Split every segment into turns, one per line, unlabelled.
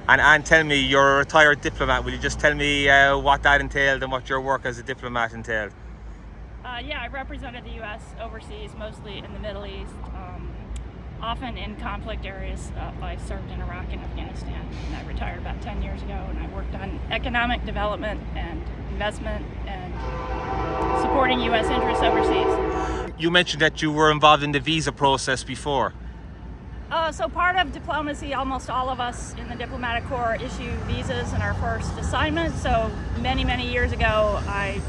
And tell me, you're a retired diplomat. Will you just tell me what that entailed and what your work as a diplomat entailed?
Yeah, I represented the U.S. overseas, mostly in the Middle East, often in conflict areas. I served in Iraq and Afghanistan, and I retired about 10 years ago, and I worked on economic development and investment and supporting U.S. interests overseas.
You mentioned that you were involved in the visa process before.
So part of diplomacy, almost all of us in the diplomatic corps issue visas in our first assignment. So many years ago, I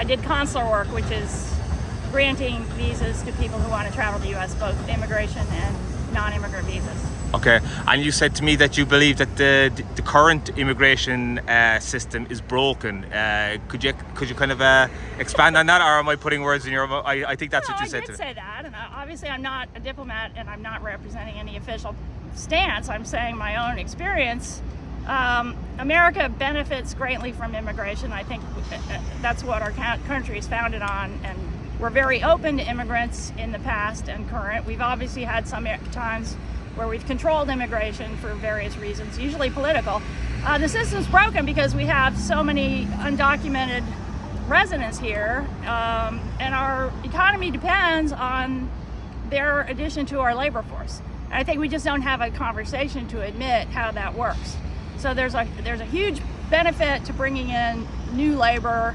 did consular work, which is granting visas to people who want to travel to the U.S., both immigration and non-immigrant visas.
Okay, and you said to me that you believe that the current immigration system is broken. Could you kind of expand on that, or am I putting words in your mouth? I think that's what you said to me.
I did say that, and obviously I'm not a diplomat, and I'm not representing any official stance. I'm saying my own experience. America benefits greatly from immigration. I think that's what our country is founded on, and we're very open to immigrants in the past and current. We've obviously had some times where we've controlled immigration for various reasons, usually political. The system's broken because we have so many undocumented residents here, and our economy depends on their addition to our labor force. And I think we just don't have a conversation to admit how that works. So there's a huge benefit to bringing in new labor,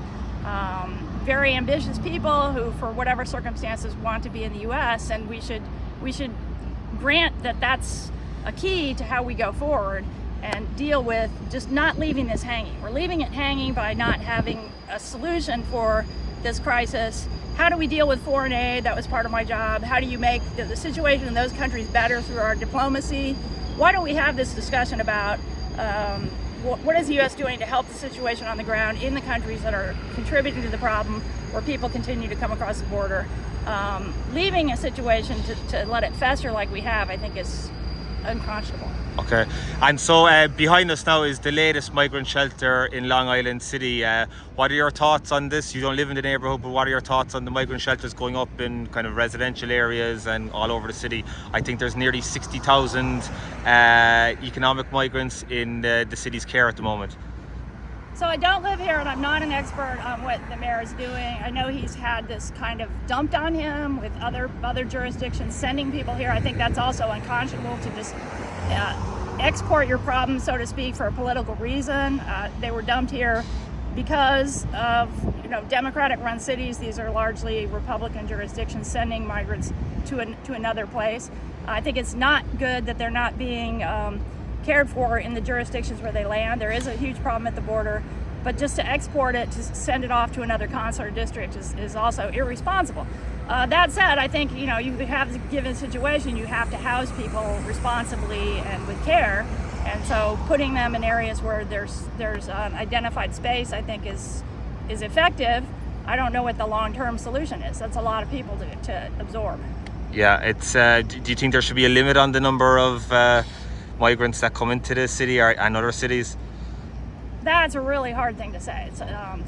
very ambitious people who, for whatever circumstances, want to be in the U.S., and we should grant that that's a key to how we go forward and deal with just not leaving this hanging. We're leaving it hanging by not having a solution for this crisis. How do we deal with foreign aid? That was part of my job. How do you make the situation in those countries better through our diplomacy? Why don't we have this discussion about what is the U.S. doing to help the situation on the ground in the countries that are contributing to the problem, where people continue to come across the border? Leaving a situation to let it fester like we have, I think, is unconscionable.
Okay, and so behind us now is the latest migrant shelter in Long Island City. What are your thoughts on this? You don't live in the neighborhood, but what are your thoughts on the migrant shelters going up in kind of residential areas and all over the city? I think there's nearly 60,000 economic migrants in the city's care at the moment.
So I don't live here, and I'm not an expert on what the mayor is doing. I know he's had this kind of dumped on him with other jurisdictions sending people here. I think that's also unconscionable to just export your problems, so to speak, for a political reason. They were dumped here because of Democratic-run cities. These are largely Republican jurisdictions sending migrants to another place. I think it's not good that they're not being cared for in the jurisdictions where they land. There is a huge problem at the border, but just to export it, to send it off to another consular district is also irresponsible. That said, I think you have a given situation, you have to house people responsibly and with care, and so putting them in areas where there's an identified space, I think is effective. I don't know what the long-term solution is. That's a lot of people to absorb.
Yeah, it's. Do you think there should be a limit on the number of migrants that come into the city and other cities?
That's a really hard thing to say. It's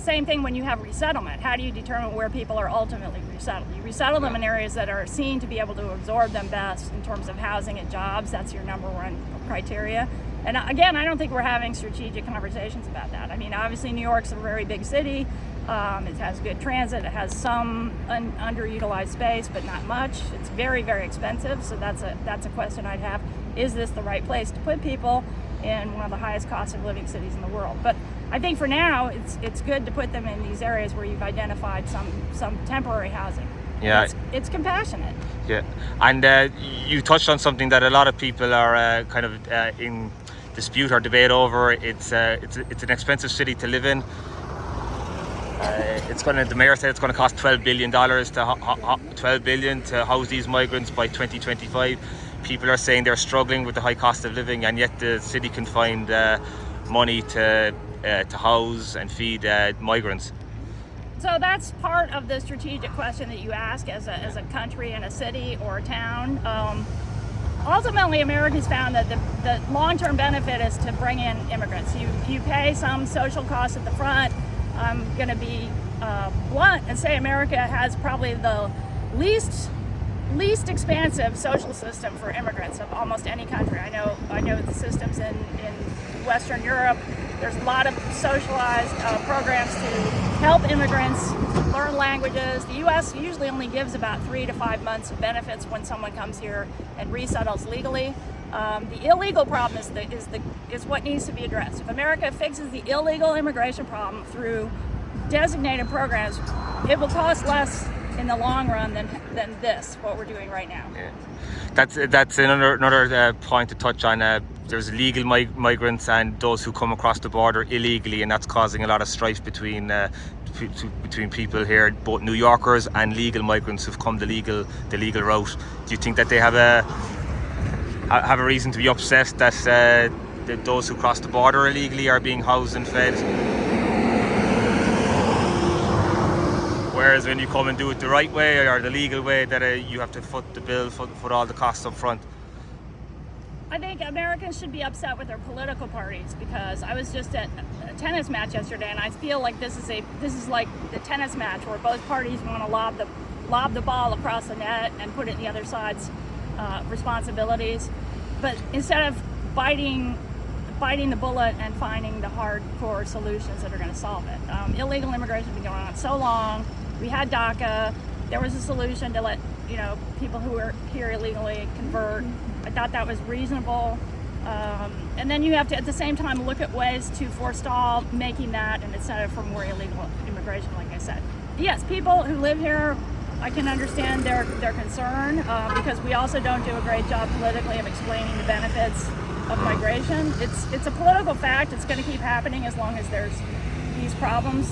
same thing when you have resettlement. How do you determine where people are ultimately resettled? You resettle them in areas that are seen to be able to absorb them best in terms of housing and jobs. That's your number one criteria. And again, I don't think we're having strategic conversations about that. I mean, obviously New York's a very big city. It has good transit. It has some underutilized space, but not much. It's very expensive. So that's a question I'd have. Is this the right place to put people in one of the highest cost of living cities in the world? But I think for now, it's good to put them in these areas where you've identified some temporary housing.
Yeah,
it's compassionate.
Yeah, and you touched on something that a lot of people are kind of in dispute or debate over. It's an expensive city to live in. The mayor said it's going to cost $12 billion to house these migrants by 2025. People are saying they're struggling with the high cost of living, and yet the city can find money to house and feed migrants.
So that's part of the strategic question that you ask as a country and a city or a town. Ultimately, Americans found that the long-term benefit is to bring in immigrants. You pay some social costs at the front. I'm going to be blunt and say America has probably the least least expansive social system for immigrants of almost any country. I know the systems in Western Europe. There's a lot of socialized programs to help immigrants learn languages. The U.S. usually only gives about 3 to 5 months of benefits when someone comes here and resettles legally. The illegal problem is what needs to be addressed. If America fixes the illegal immigration problem through designated programs, it will cost less in the long run than this, what we're doing right now.
Yeah. That's another point to touch on. There's legal migrants and those who come across the border illegally, and that's causing a lot of strife between people here, both New Yorkers and legal migrants who've come the legal route. Do you think that they have a reason to be upset that those who cross the border illegally are being housed and fed? Whereas when you come and do it the right way or the legal way, that you have to foot the bill, foot all the costs up front.
I think Americans should be upset with their political parties, because I was just at a tennis match yesterday, and I feel like this is like the tennis match where both parties want to lob the ball across the net and put it in the other side's responsibilities, but instead of biting the bullet and finding the hardcore solutions that are going to solve it. Illegal immigration has been going on so long. We had DACA. There was a solution to let people who are here illegally convert. I thought that was reasonable. And then you have to, at the same time, look at ways to forestall making that an incentive for more illegal immigration, like I said. Yes, people who live here, I can understand their concern, because we also don't do a great job politically of explaining the benefits of migration. It's a political fact. It's going to keep happening as long as there's these problems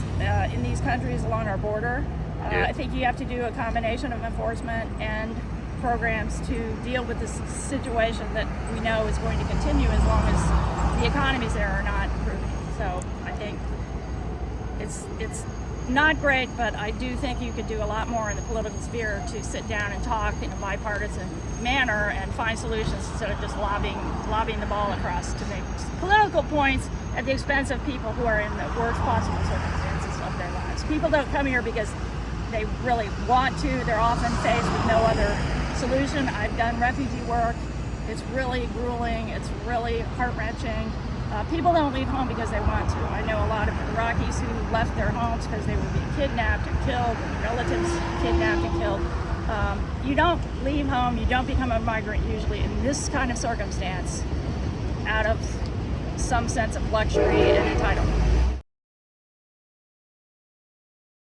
in these countries along our border. I think you have to do a combination of enforcement and programs to deal with this situation that we know is going to continue as long as the economies there are not improving. So I think it's not great, but I do think you could do a lot more in the political sphere to sit down and talk in a bipartisan manner and find solutions instead of just lobbying the ball across to make political points at the expense of people who are in the worst possible circumstances of their lives. People don't come here because they really want to. They're often faced with no other solution. I've done refugee work. It's really grueling. It's really heart-wrenching. People don't leave home because they want to. I know a lot of Iraqis who left their homes because they were being kidnapped and killed, and relatives kidnapped and killed. You don't leave home, you don't become a migrant usually in this kind of circumstance out of some sense of luxury and entitlement.